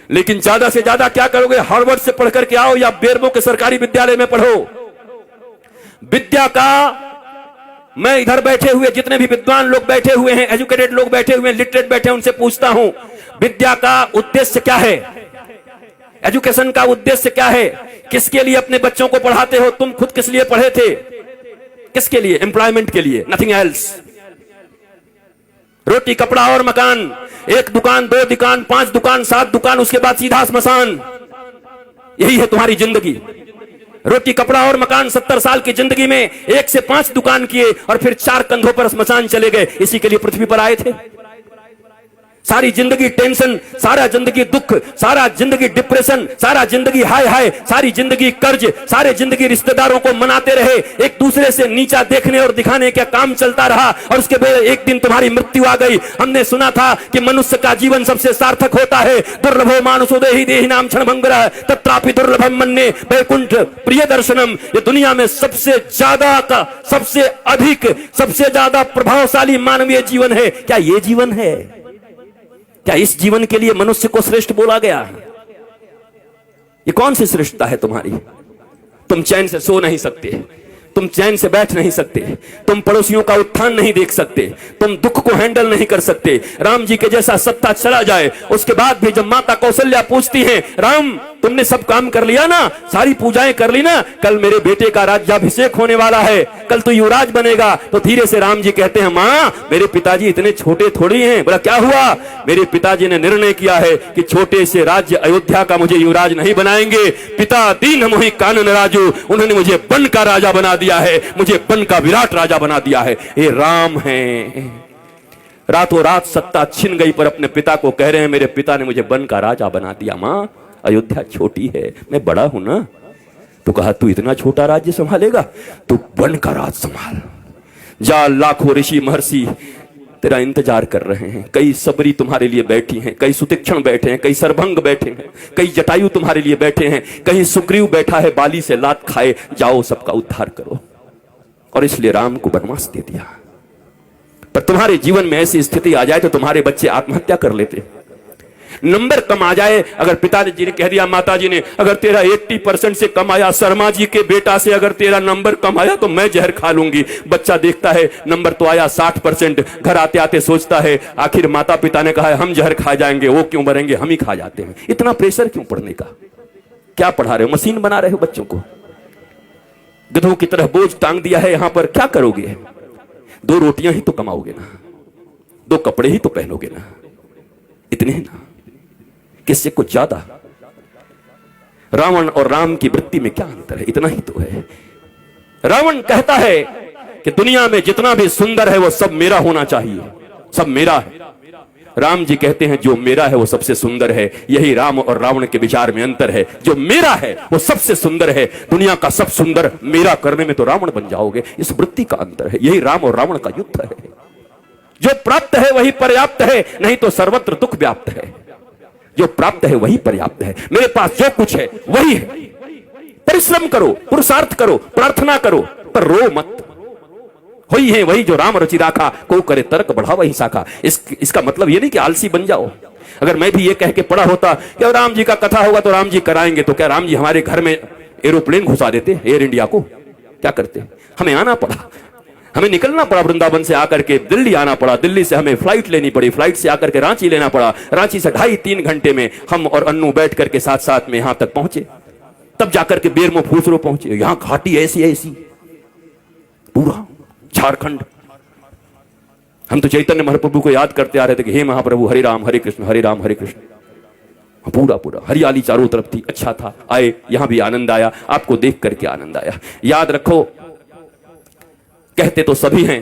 लेकिन ज्यादा से ज्यादा क्या करोगे? हार्वर्ड से पढ़ करके आओ या बेरमो के सरकारी विद्यालय में पढ़ो। विद्या का, मैं इधर बैठे हुए जितने भी विद्वान लोग बैठे हुए हैं, एजुकेटेड लोग बैठे हुए हैं, लिटरेट बैठे हैं, उनसे पूछता हूं, विद्या का उद्देश्य क्या है? एजुकेशन का उद्देश्य क्या है? किसके लिए अपने बच्चों को पढ़ाते हो? तुम खुद किस लिए पढ़े थे? किसके लिए? एम्प्लॉयमेंट के लिए, नथिंग एल्स। रोटी कपड़ा और मकान, एक दुकान, दो दुकान, 5 दुकान, 7 दुकान, उसके बाद सीधा स्मशान। यही है तुम्हारी जिंदगी। रोटी कपड़ा और मकान, 70 साल की जिंदगी में 1 से 5 दुकान किए और फिर 4 कंधों पर स्मशान चले गए। इसी के लिए पृथ्वी पर आए थे। सारी जिंदगी टेंशन, सारा जिंदगी दुख, सारा जिंदगी डिप्रेशन, सारा जिंदगी हाय हाय, सारी जिंदगी कर्ज, सारे जिंदगी रिश्तेदारों को मनाते रहे, एक दूसरे से नीचा देखने और दिखाने का काम चलता रहा और उसके बाद एक दिन तुम्हारी मृत्यु आ गई। हमने सुना था कि मनुष्य का जीवन सबसे सार्थक होता है। दुर्लभो मानुषो देहि देहि नाम क्षणभंगुरः तत्रापि दुर्लभम मन्ये वैकुंठ प्रिय दर्शनम। ये दुनिया में सबसे ज्यादा का, सबसे अधिक, सबसे ज्यादा प्रभावशाली मानवीय जीवन है। क्या ये जीवन है? क्या इस जीवन के लिए मनुष्य को श्रेष्ठ बोला गया? ये कौन सी श्रेष्ठता है तुम्हारी? तुम चैन से सो नहीं सकते, तुम चैन से बैठ नहीं सकते, तुम पड़ोसियों का उत्थान नहीं देख सकते, तुम दुख को हैंडल नहीं कर सकते। राम जी के जैसा सत्ता चला जाए, उसके बाद भी जब माता कौशल्या पूछती हैं, राम तुमने सब काम कर लिया ना, सारी पूजाएं कर ली ना, कल मेरे बेटे का राज्याभिषेक होने वाला है, कल तो युवराज बनेगा। तो धीरे से राम जी कहते हैं, माँ मेरे पिताजी इतने छोटे थोड़ी हैं। बोला क्या हुआ? मेरे पिताजी ने निर्णय किया है कि छोटे से राज्य अयोध्या का मुझे युवराज नहीं बनाएंगे। पिता दीन मोहि कानन राजू, उन्होंने मुझे बन का राजा बना दिया है, मुझे बन का विराट राजा बना दिया है। ये राम है। रातों रात सत्ता छिन गई पर अपने पिता को कह रहे हैं, मेरे पिता ने मुझे बन का राजा बना दिया। मां अयोध्या छोटी है, मैं बड़ा हूं ना। तो कहा तू इतना छोटा राज्य संभालेगा? तू बन का राज संभाल। जा, लाखों ऋषि महर्षि तेरा इंतजार कर रहे हैं। कई सबरी तुम्हारे लिए बैठी हैं, कई सुतीक्षण बैठे हैं, कई सरभंग बैठे हैं, कई जटायु तुम्हारे लिए बैठे हैं, कहीं सुग्रीव बैठा है बाली से लात खाए। जाओ सबका उद्धार करो। और इसलिए राम को वनवास दे दिया। पर तुम्हारे जीवन में ऐसी स्थिति आ जाए तो तुम्हारे बच्चे आत्महत्या कर लेते। नंबर कम आ जाए, अगर पिताजी ने कह दिया, माताजी ने, अगर तेरा 80% से कम आया, शर्मा जी के बेटा से अगर तेरा नंबर कम आया तो मैं जहर खा लूंगी। बच्चा देखता है नंबर तो आया 60%, घर आते आते सोचता है आखिर माता पिता ने कहा है हम जहर खा जाएंगे, वो क्यों मरेंगे, हम ही खा जाते हैं। इतना प्रेशर क्यों पढ़ने का? क्या पढ़ा रहे हो? मशीन बना रहे हो बच्चों को? गधों की तरह बोझ टांग दिया है यहां पर। क्या करोगे? 2 रोटियां ही तो कमाओगे ना, 2 कपड़े ही तो पहनोगे ना, इतने ही ना, किससे कुछ ज्यादा? रावण और राम की वृत्ति में क्या अंतर है? इतना ही तो है। रावण कहता है कि दुनिया में जितना भी सुंदर है वो सब मेरा होना चाहिए, सब मेरा है। राम जी कहते हैं जो मेरा है वो सबसे सुंदर है। यही राम और रावण के विचार में अंतर है। जो मेरा है वो सबसे सुंदर है, दुनिया का सब सुंदर मेरा करने में तो रावण बन जाओगे। इस वृत्ति का अंतर है। यही राम और रावण का युद्ध है। जो प्राप्त है वही पर्याप्त है, नहीं तो सर्वत्र दुख व्याप्त है। जो प्राप्त है वही पर्याप्त है। मेरे पास जो कुछ है वही है। परिश्रम करो, पुरुषार्थ करो, प्रार्थना करो, पर रो मत। वही है वही जो राम रचि राखा, को करे तर्क बढ़ा वही शाखा। इसका मतलब ये नहीं कि आलसी बन जाओ। अगर मैं भी ये कह के पढ़ा होता कि राम जी का कथा होगा तो राम जी कराएंगे, तो क्या राम जी हमारे घर में एरोप्लेन घुसा देते एयर इंडिया को? क्या करते? हमें आना पड़ा, हमें निकलना पड़ा वृंदावन से आकर के दिल्ली आना पड़ा, दिल्ली से हमें फ्लाइट लेनी पड़ी, फ्लाइट से आकर के रांची लेना पड़ा, रांची से 2.5-3 घंटे में हम और अन्नू बैठ करके साथ में यहां तक पहुंचे। तब जाकर के बेरमो फूसरो पहुंचे। यहां घाटी ऐसी पूरा झारखंड। हम तो चैतन्य महाप्रभु को याद करते आ रहे थे कि हे महाप्रभु हरे राम हरे कृष्ण हरे राम हरे कृष्ण। पूरा हरियाली चारों तरफ थी, अच्छा था। आए, यहां भी आनंद आया, आपको देख करके आनंद आया। याद रखो, कहते तो सभी हैं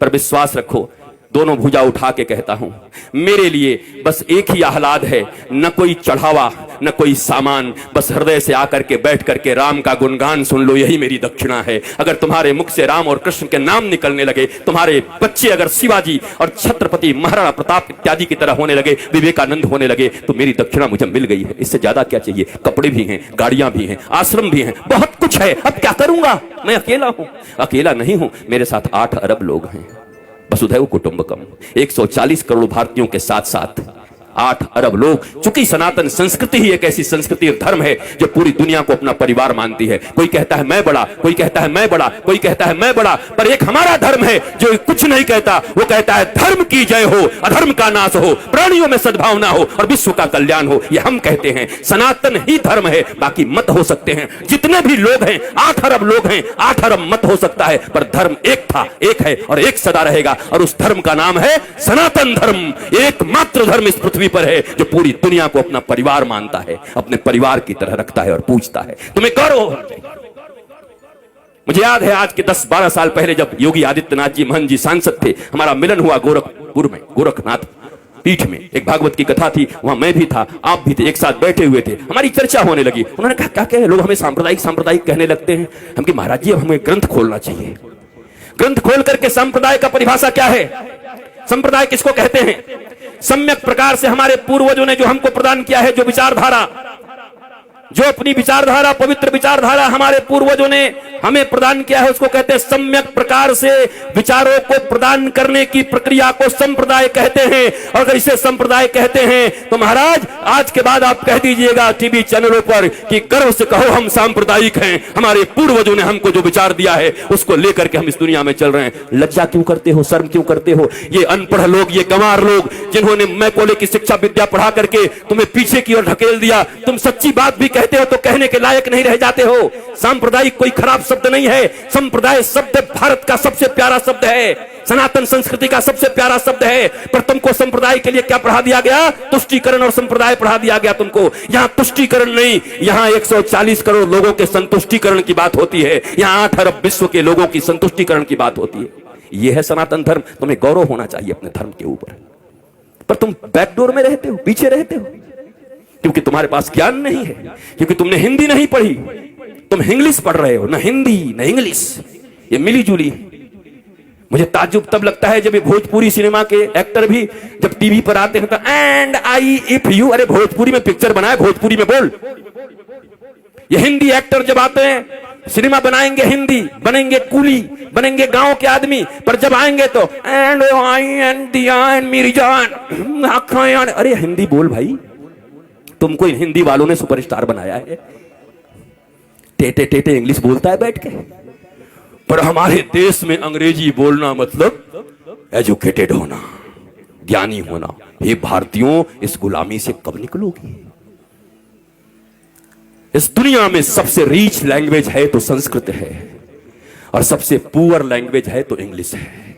पर विश्वास रखो, दोनों भुजा उठा के कहता हूं, मेरे लिए बस एक ही आह्लाद है, न कोई चढ़ावा न कोई सामान, बस हृदय से आकर के बैठ करके राम का गुणगान सुन लो, यही मेरी दक्षिणा है। अगर तुम्हारे मुख से राम और कृष्ण के नाम निकलने लगे, तुम्हारे बच्चे अगर शिवाजी और छत्रपति महाराणा प्रताप इत्यादि की तरह होने लगे, विवेकानंद होने लगे, तो मेरी दक्षिणा मुझे मिल गई है। इससे ज्यादा क्या चाहिए? कपड़े भी हैं, गाड़ियां भी हैं, आश्रम भी हैं, बहुत कुछ है। अब क्या करूंगा? मैं अकेला हूं। अकेला नहीं हूं, मेरे साथ 8 अरब लोग हैं। वसुधैव कुटुंबकम। 140 करोड़ भारतीयों के साथ साथ 8 अरब लोग। चूंकि सनातन संस्कृति ही एक ऐसी संस्कृति और धर्म है जो पूरी दुनिया को अपना परिवार मानती है। कोई कहता है मैं बड़ा, कोई कहता है मैं बड़ा, कोई कहता है मैं बड़ा, पर एक हमारा धर्म है जो कुछ नहीं कहता। वो कहता है धर्म की जय हो, अधर्म का नाश हो, प्राणियों में सद्भावना हो और विश्व का कल्याण हो। ये हम कहते हैं, सनातन ही धर्म है। बाकी मत हो सकते हैं, जितने भी लोग हैं, 8 अरब लोग हैं, 8 अरब मत हो सकता है, पर धर्म एक था, एक है और एक सदा रहेगा। और उस धर्म का नाम है सनातन धर्म। एकमात्र धर्म इस पृथ्वी पर है जो पूरी दुनिया को अपना परिवार मानता है, अपने परिवार की तरह रखता है और पूजता है। तुम्हें गौरव होना चाहिए। मुझे याद है आज के 10-12 साल पहले जब योगी आदित्यनाथ जी महंत जी सांसद थे, हमारा मिलन हुआ गोरखपुर में, गोरखनाथ पीठ में। एक भागवत की कथा थी, वहां मैं भी था, आप भी थे, एक साथ बैठे हुए थे। हमारी चर्चा होने लगी। उन्होंने कहा क्या क्या लोग हमें सांप्रदायिक सांप्रदायिक कहने लगते हैं। हम कि महाराज जी अब हमें ग्रंथ खोलना चाहिए। ग्रंथ खोल करके संप्रदाय का परिभाषा क्या है, संप्रदाय किसको कहते हैं। सम्यक प्रकार से हमारे पूर्वजों ने जो हमको प्रदान किया है, जो विचारधारा, जो अपनी विचारधारा, पवित्र विचारधारा हमारे पूर्वजों ने हमें प्रदान किया है, उसको कहते हैं सम्यक प्रकार से विचारों को प्रदान करने की प्रक्रिया को संप्रदाय कहते हैं। और अगर इसे संप्रदाय कहते हैं तो महाराज आज के बाद आप कह दीजिएगा टीवी चैनलों पर कि गर्व से कहो हम सांप्रदायिक हैं, हमारे पूर्वजों ने हमको जो विचार दिया है उसको लेकर के हम इस दुनिया में चल रहे हैं। लज्जा क्यों करते हो, शर्म क्यों करते हो। ये अनपढ़ लोग, ये गंवार लोग जिन्होंने मैकोले की शिक्षा विद्या पढ़ा करके तुम्हें पीछे की ओर ढकेल दिया, तुम सच्ची बात भी कहते हो तो कहने के लायक नहीं रह जाते हो। सांप्रदायिक कोई खराब शब्द नहीं है, संप्रदाय शब्द भारत का सबसे प्यारा शब्द है, सनातन संस्कृति का सबसे प्यारा शब्द है। पर तुमको संप्रदाय के लिए क्या पढ़ा दिया गया, तुष्टीकरण और संप्रदाय पढ़ा दिया गया तुमको। यहां तुष्टीकरण नहीं, यहां 140 करोड़ लोगों के संतुष्टीकरण की बात होती है। यहां 8 अरब विश्व के लोगों की संतुष्टीकरण की बात होती है। यह है सनातन धर्म। तुम्हें गौरव होना चाहिए अपने धर्म के ऊपर, पर तुम बैकडोर में रहते हो, पीछे रहते हो, क्योंकि तुम्हारे पास ज्ञान नहीं है, क्योंकि तुमने हिंदी नहीं पढ़ी, तुम इंग्लिश पढ़ रहे हो। ना हिंदी ना इंग्लिश, ये मिली जुली। मुझे ताज्जुब तब लगता है जब ये भोजपुरी सिनेमा के एक्टर भी जब टीवी पर आते हैं तो एंड आई इफ यू, अरे भोजपुरी में पिक्चर बनाए, भोजपुरी में बोल। ये हिंदी एक्टर जब आते हैं सिनेमा बनाएंगे, हिंदी बनेंगे, कूली बनेंगे, गांव के आदमी, पर जब आएंगे तो एंड आई एंड दिया एंड मेरी जान आँखें, अरे हिंदी बोल भाई। तुमको इन हिंदी वालों ने सुपरस्टार बनाया है, टेटे टेटे इंग्लिश बोलता है बैठ के। पर हमारे देश में अंग्रेजी बोलना मतलब एजुकेटेड होना, ज्ञानी होना। ये भारतीयों इस गुलामी से कब निकलोगी। इस दुनिया में सबसे रीच लैंग्वेज है तो संस्कृत है, और सबसे पुअर लैंग्वेज है तो इंग्लिश है।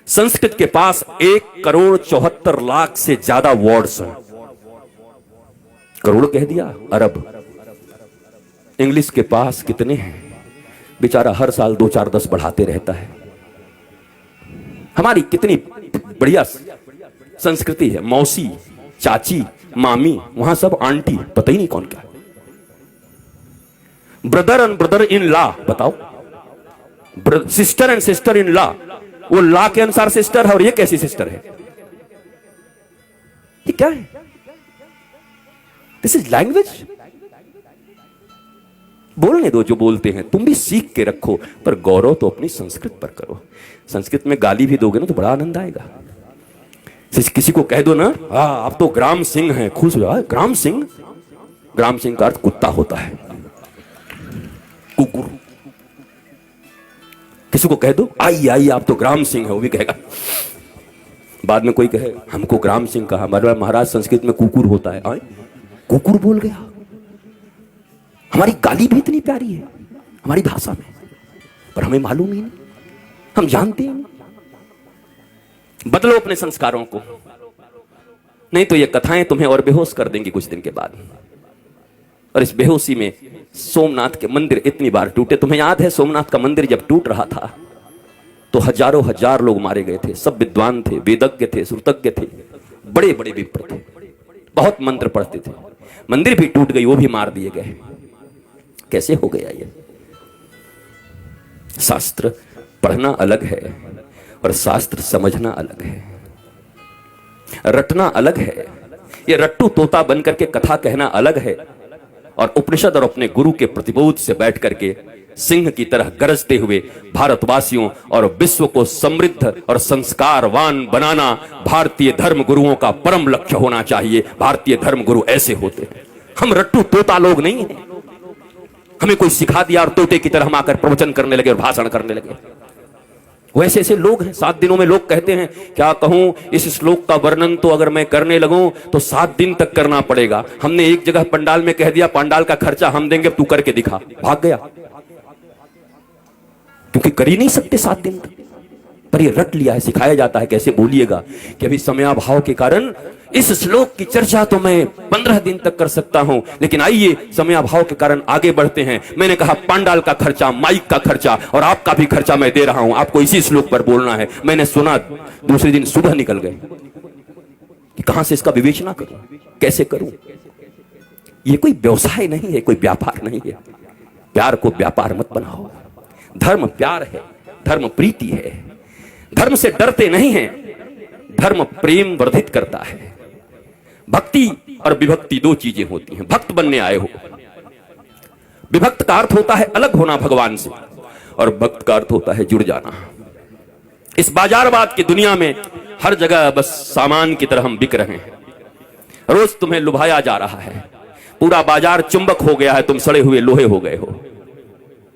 संस्कृत के पास 1,74,00,000 से ज्यादा वर्ड्स हैं। करोड़ कह दिया, अरब। इंग्लिश के पास कितने हैं, बेचारा हर साल 2-4-10 बढ़ाते रहता है। हमारी कितनी बढ़िया संस्कृति है, मौसी, चाची, मामी, वहां सब आंटी, पता ही नहीं कौन क्या। Brother and brother in law, बताओ, sister and sister in law, वो लॉ के अनुसार सिस्टर है और ये कैसी सिस्टर है, ये क्या है। This is language. बोलने दो जो बोलते हैं, तुम भी सीख के रखो, पर गौरव तो अपनी संस्कृत पर करो। संस्कृत में गाली भी दोगे ना तो बड़ा आनंद आएगा। किसी को कह दो ना, आप तो ग्राम सिंह हैं, खुश हो जाए। ग्राम सिंह, ग्राम सिंह का अर्थ कुत्ता होता है, कुकुर। किसी को कह दो आई आई आप तो ग्राम सिंह है, वो भी कहेगा। बाद में कोई कहे हमको ग्राम सिंह कहा, महाराज संस्कृत में कुकुर होता है। आए कुकुर बोल गया। हमारी गाली भी इतनी प्यारी है हमारी भाषा में, पर हमें मालूम ही नहीं, हम जानते हैं। बदलो अपने संस्कारों को, नहीं तो ये कथाएं तुम्हें और बेहोश कर देंगी कुछ दिन के बाद। और इस बेहोशी में सोमनाथ के मंदिर इतनी बार टूटे। तुम्हें याद है सोमनाथ का मंदिर जब टूट रहा था तो हजारों हजार लोग मारे गए थे। सब विद्वान थे, वेदज्ञ थे, श्रुतज्ञ थे, बड़े बड़े विप्र थे, बहुत मंत्र पढ़ते थे। मंदिर भी टूट गई, वो भी मार दिए गए। कैसे हो गया ये। शास्त्र पढ़ना अलग है और शास्त्र समझना अलग है, रटना अलग है। ये रट्टू तोता बनकर के कथा कहना अलग है, और उपनिषद और अपने गुरु के प्रतिबोध से बैठ करके सिंह की तरह गरजते हुए भारतवासियों और विश्व को समृद्ध और संस्कारवान बनाना भारतीय धर्म गुरुओं का परम लक्ष्य होना चाहिए। भारतीय धर्म गुरु ऐसे होते हैं। हम रट्टू तोता लोग नहीं हैं। हमें कोई सिखा दिया और तोते की तरह हम आकर प्रवचन करने लगे और भाषण करने लगे। वैसे ऐसे लोग हैं। 7 दिनों में लोग कहते हैं, क्या कहूं, इस श्लोक का वर्णन तो अगर मैं करने लगूं तो 7 दिन तक करना पड़ेगा। हमने एक जगह पंडाल में कह दिया, पंडाल का खर्चा हम देंगे, तू करके दिखा। भाग गया, क्योंकि कर ही नहीं सकते 7 दिन तक। पर ये रट लिया है, सिखाया जाता है कैसे बोलिएगा कि अभी समयाभाव के कारण इस श्लोक की चर्चा तो मैं 15 दिन तक कर सकता हूं, लेकिन आइए समयाभाव के कारण आगे बढ़ते हैं। मैंने कहा पंडाल का खर्चा, माइक का खर्चा और आपका भी खर्चा मैं दे रहा हूं, आपको इसी श्लोक पर बोलना है। मैंने सुना, दूसरे दिन सुबह निकल गए कि कहां से इसका विवेचना करूं, कैसे करूं। ये कोई व्यवसाय नहीं है, कोई व्यापार नहीं है। प्यार को व्यापार मत बनाओ। धर्म प्यार है, धर्म प्रीति है। धर्म से डरते नहीं हैं, धर्म प्रेम वर्धित करता है। भक्ति और विभक्ति 2 चीजें होती हैं। भक्त बनने आए हो, विभक्त का अर्थ होता है अलग होना भगवान से, और भक्त का अर्थ होता है जुड़ जाना। इस बाजारवाद की दुनिया में हर जगह बस सामान की तरह हम बिक रहे हैं। रोज तुम्हें लुभाया जा रहा है, पूरा बाजार चुंबक हो गया है, तुम सड़े हुए लोहे हो गए हो।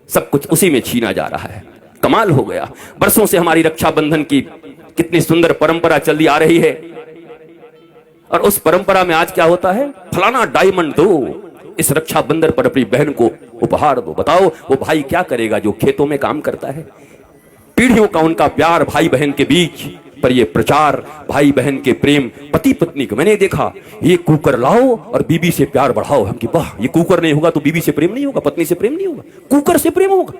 सब कुछ उसी में छीना जा रहा है। कमाल हो गया। बरसों से हमारी रक्षाबंधन की कितनी सुंदर परंपरा चली आ रही है, और उस परंपरा में आज क्या होता है, फलाना डायमंड दो, इस रक्षाबंधन पर अपनी बहन को उपहार दो। बताओ वो भाई क्या करेगा जो खेतों में काम करता है। पीढ़ियों का उनका प्यार भाई बहन के बीच, पर ये प्रचार भाई बहन के प्रेम, पति पत्नी को मैंने देखा, ये कुकर लाओ और बीबी से प्यार बढ़ाओ। हम कि वाह, ये कुकर नहीं होगा तो बीबी से प्रेम नहीं होगा, पत्नी से प्रेम नहीं होगा, कुकर से प्रेम होगा।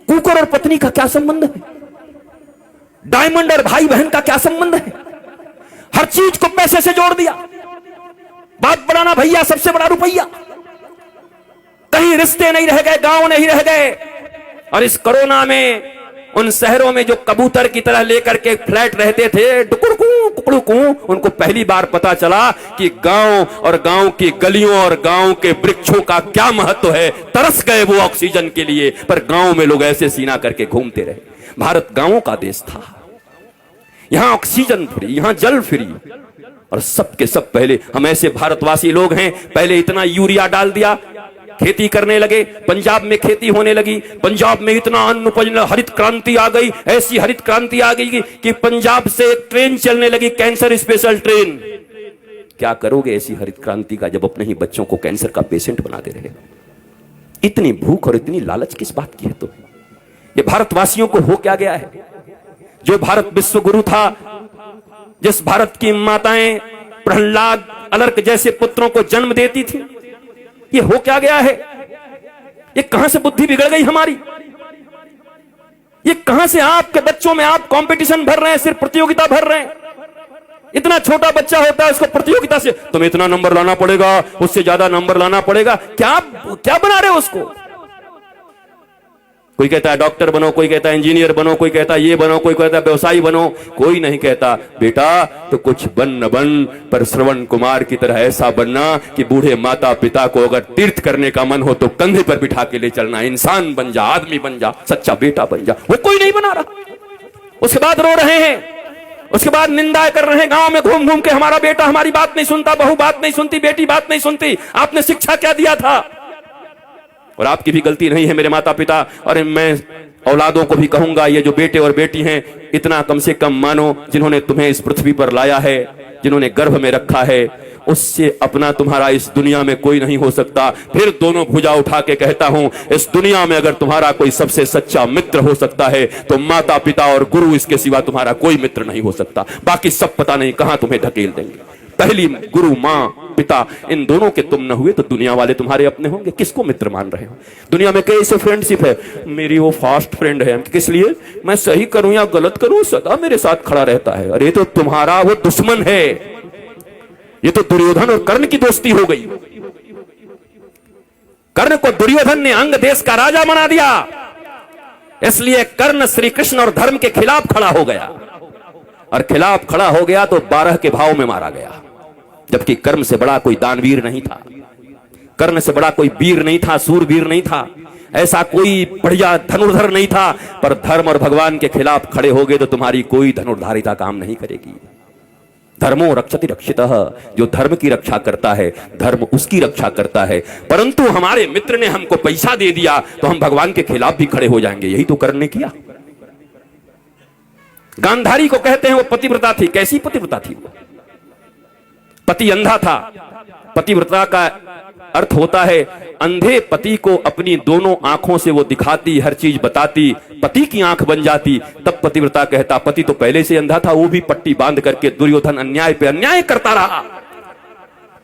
कुकर और पत्नी का क्या संबंध है? डायमंड और भाई बहन का क्या संबंध है? हर चीज को पैसे से जोड़ दिया। बात बनाना भैया, सबसे बड़ा रुपया। कहीं रिश्ते नहीं रह गए, गांव नहीं रह गए। और इस कोरोना में उन शहरों में जो कबूतर की तरह लेकर के फ्लैट रहते थे, टुकुड़कू, उनको पहली बार पता चला कि गांव और गांव की गलियों और गांव के वृक्षों का क्या महत्व है। तरस गए वो ऑक्सीजन के लिए, पर गांव में लोग ऐसे सीना करके घूमते रहे। भारत गांवों का देश था। यहां ऑक्सीजन फ्री, यहां जल फ्री, और सबके सब पहले हम ऐसे भारतवासी लोग हैं। पहले इतना यूरिया डाल दिया, खेती करने लगे, पंजाब में खेती होने लगी, पंजाब में इतना अन्न उपज, हरित क्रांति आ गई। ऐसी हरित क्रांति आ गई कि पंजाब से एक ट्रेन चलने लगी, कैंसर स्पेशल ट्रेन। क्या करोगे ऐसी हरित क्रांति का, जब अपने ही बच्चों को कैंसर का पेशेंट बनाते रहे। इतनी भूख और इतनी लालच किस बात की है? तो ये भारतवासियों को हो क्या गया है? जो भारत विश्व गुरु था, जिस भारत की माताएं प्रहलाद, अलर्क जैसे पुत्रों को जन्म देती थी, ये हो क्या गया है? ये कहां से बुद्धि बिगड़ गई हमारी? ये कहां से आपके बच्चों में आप कंपटीशन भर रहे हैं, सिर्फ प्रतियोगिता भर रहे हैं। इतना छोटा बच्चा होता है, उसको प्रतियोगिता से तुम्हें इतना नंबर लाना पड़ेगा, उससे ज्यादा नंबर लाना पड़ेगा। क्या क्या बना रहे हो उसको? कोई कहता है डॉक्टर बनो, कोई कहता है इंजीनियर बनो, कोई कहता है ये बनो, कोई कहता है व्यवसायी बनो। कोई नहीं कहता बेटा तो कुछ बन न बन, पर श्रवण कुमार की तरह ऐसा बनना कि बूढ़े माता पिता को अगर तीर्थ करने का मन हो तो कंधे पर बिठा के ले चलना। इंसान बन जा, आदमी बन जा, सच्चा बेटा बन जा। वो कोई नहीं बना रहा। उसके बाद रो रहे हैं, उसके बाद निंदा कर रहे हैं गांव में घूम घूम के, हमारा बेटा हमारी बात नहीं सुनता, बहू बात नहीं सुनती, बेटी बात नहीं सुनती। आपने शिक्षा क्या दिया था? और आपकी भी गलती नहीं है मेरे माता पिता, और मैं औलादों को भी कहूंगा, ये जो बेटे और बेटी हैं, इतना कम से कम मानो, जिन्होंने तुम्हें इस पृथ्वी पर लाया है, जिन्होंने गर्भ में रखा है, उससे अपना तुम्हारा इस दुनिया में कोई नहीं हो सकता। फिर दोनों भुजा उठा के कहता हूं, इस दुनिया में अगर तुम्हारा कोई सबसे सच्चा मित्र हो सकता है तो माता पिता और गुरु, इसके सिवा तुम्हारा कोई मित्र नहीं हो सकता। बाकी सब पता नहीं कहां तुम्हें धकेल देंगे। पहली गुरु मां पिता, इन दोनों के तुम न हुए तो दुनिया वाले तुम्हारे अपने होंगे। किसको मित्र मान रहे हो? दुनिया में कैसे फ्रेंडशिप है, मेरी वो फास्ट फ्रेंड है, किस लिए? मैं सही करूं या गलत करूं सदा मेरे साथ खड़ा रहता है। अरे तो तुम्हारा वो दुश्मन है। ये तो दुर्योधन और कर्ण की दोस्ती हो गई। कर्ण को दुर्योधन ने अंग देश का राजा बना दिया, इसलिए कर्ण श्री कृष्ण और धर्म के खिलाफ खड़ा हो गया, और खिलाफ खड़ा हो गया तो 12 के भाव में मारा गया। जबकि कर्ण से बड़ा कोई दानवीर नहीं था, कर्ण से बड़ा कोई वीर नहीं था, सूरवीर नहीं था। ऐसा कोई बढ़िया धनुर्धर नहीं था, पर धर्म और भगवान के खिलाफ खड़े हो गए तो तुम्हारी कोई धनुर्धारिता काम नहीं करेगी। धर्मो रक्षति रक्षितः, जो धर्म की रक्षा करता है धर्म उसकी रक्षा करता है। परंतु हमारे मित्र ने हमको पैसा दे दिया तो हम भगवान के खिलाफ भी खड़े हो जाएंगे, यही तो कर्ण ने किया। गांधारी को कहते हैं वो पतिव्रता थी। कैसी पतिव्रता थी वो? पति अंधा था। पतिव्रता का अर्थ होता है अंधे पति को अपनी दोनों आंखों से वो दिखाती, हर चीज बताती, पति की आंख बन जाती, तब पतिव्रता कहता। पति तो पहले से अंधा था, वो भी पट्टी बांध करके दुर्योधन अन्याय पे अन्याय करता रहा,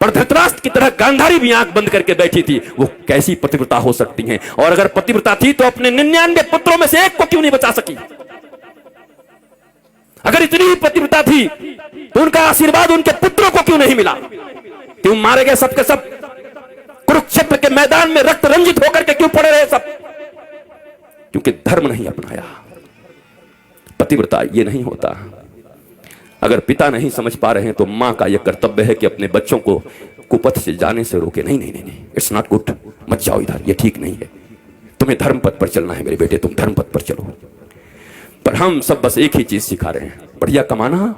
पर धृतराष्ट्र की तरह गांधारी भी आंख बंद करके बैठी थी। वो कैसी पतिव्रता हो सकती हैं? और अगर पतिव्रता थी तो अपने 99 पुत्रों में से एक को क्यों नहीं बचा सकी? अगर इतनी ही पतिव्रता थी तो उनका आशीर्वाद उनके पुत्रों को क्यों नहीं मिला? क्यों मारे गए सबके सब? कुरुक्षेत्र के मैदान में रक्त रंजित होकर के क्यों पड़े रहे सब? क्योंकि धर्म नहीं अपनाया। पतिव्रता ये नहीं होता। अगर पिता नहीं समझ पा रहे हैं तो मां का यह कर्तव्य है कि अपने बच्चों को कुपथ से जाने से रोके। नहीं नहीं नहीं नहीं, इट्स नॉट गुड, मत जाओ इधर, ये ठीक नहीं है, तुम्हें धर्म पथ पर चलना है मेरे बेटे, तुम धर्म पथ पर चलो। पर हम सब बस एक ही चीज सिखा रहे हैं, बढ़िया कमाना